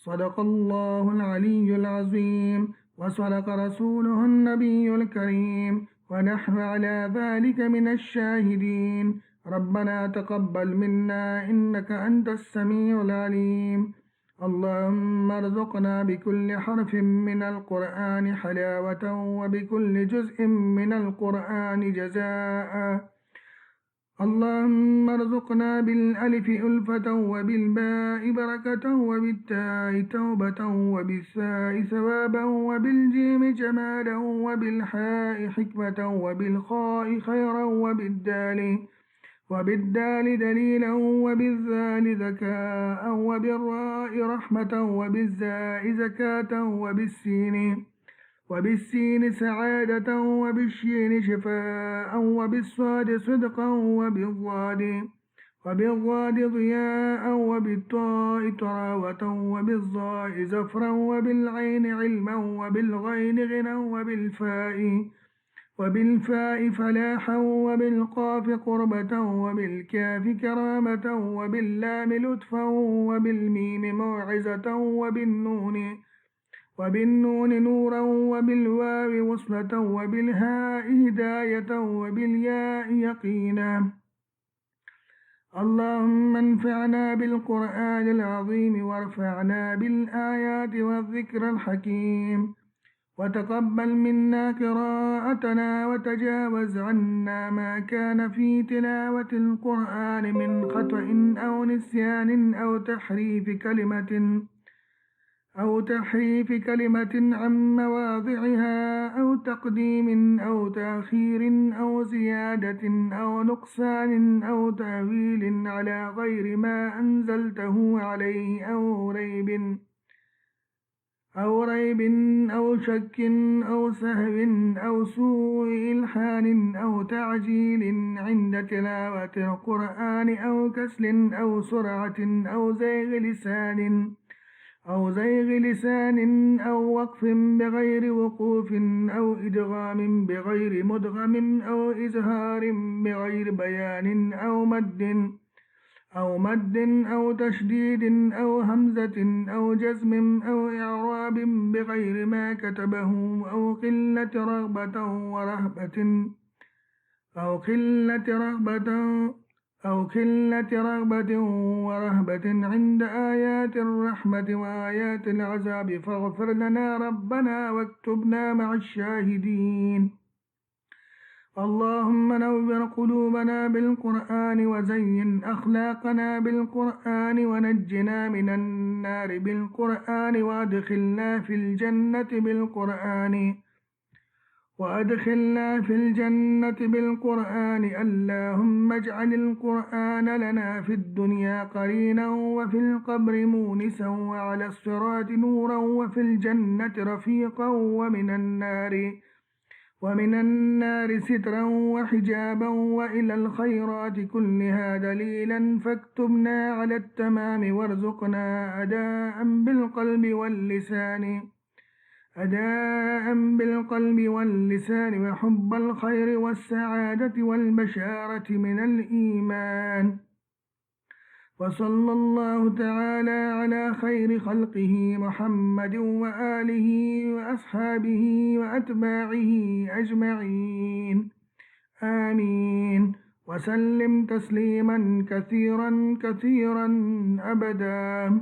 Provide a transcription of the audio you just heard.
صدق الله العلي العظيم وصدق رسوله النبي الكريم ونحن على ذلك من الشاهدين. ربنا تقبل منا إنك أنت السميع العليم. اللهم ارزقنا بكل حرف من القرآن حلاوة وبكل جزء من القرآن جزاء. اللهم ارزقنا بالألف ألفة وبالباء بركة وبالتاء توبة وبالثاء ثوابا وبالجيم جمالا وبالحاء حكمة وبالخاء خيرا وبالدال دليلا وبالذال ذكاء وبالراء رحمة وبالزاء زكاة وبالسين سعادة وبالشين شفاء وبالصاد صدقا وبالضاد ضياء وبالطاء طراوة وبالظاء زفرا وبالعين علما وبالغين غنى وبالفاء فلاحا وبالقاف قربة وبالكاف كرامة وباللام لطفا وبالميم موعظة وبالنون نورا وبالواو وصلة وبالهاء هداية وبالياء يقينا. اللهم انفعنا بالقرآن العظيم وارفعنا بالآيات والذكر الحكيم وتقبل منا قراءتنا وتجاوز عنا ما كان في تلاوة القرآن من خطأ أو نسيان أو تحريف كلمة عن مواضعها أو تقديم أو تأخير أو زيادة أو نقصان أو تأويل على غير ما أنزلته عليه أو ريب أو شك أو سهو أو سوء إلحان أو تعجيل عند تلاوة القرآن أو كسل أو سرعة أو زيغ لسان أو وقف بغير وقوف أو إدغام بغير مدغم أو إزهار بغير بيان أو مد أو تشديد أو همزة أو جزم أو إعراب بغير ما كتبه أو قلة رغبة ورهبة عند آيات الرحمة وآيات العذاب فاغفر لنا ربنا واكتبنا مع الشاهدين. اللهم نور قلوبنا بالقرآن وزين أخلاقنا بالقرآن ونجنا من النار بالقرآن وأدخلنا في الجنة بالقرآن. اللهم اجعل القرآن لنا في الدنيا قرينا وفي القبر مونسا وعلى الصراط نورا وفي الجنة رفيقا ومن النار سترا وحجابا وإلى الخيرات كلها دليلا فاكتبنا على التمام وارزقنا أداء بالقلب واللسان وحب الخير والسعادة والبشارة من الإيمان. وصلى الله تعالى على خير خلقه محمد وآله وأصحابه وأتباعه أجمعين آمين وسلم تسليما كثيرا أبدا.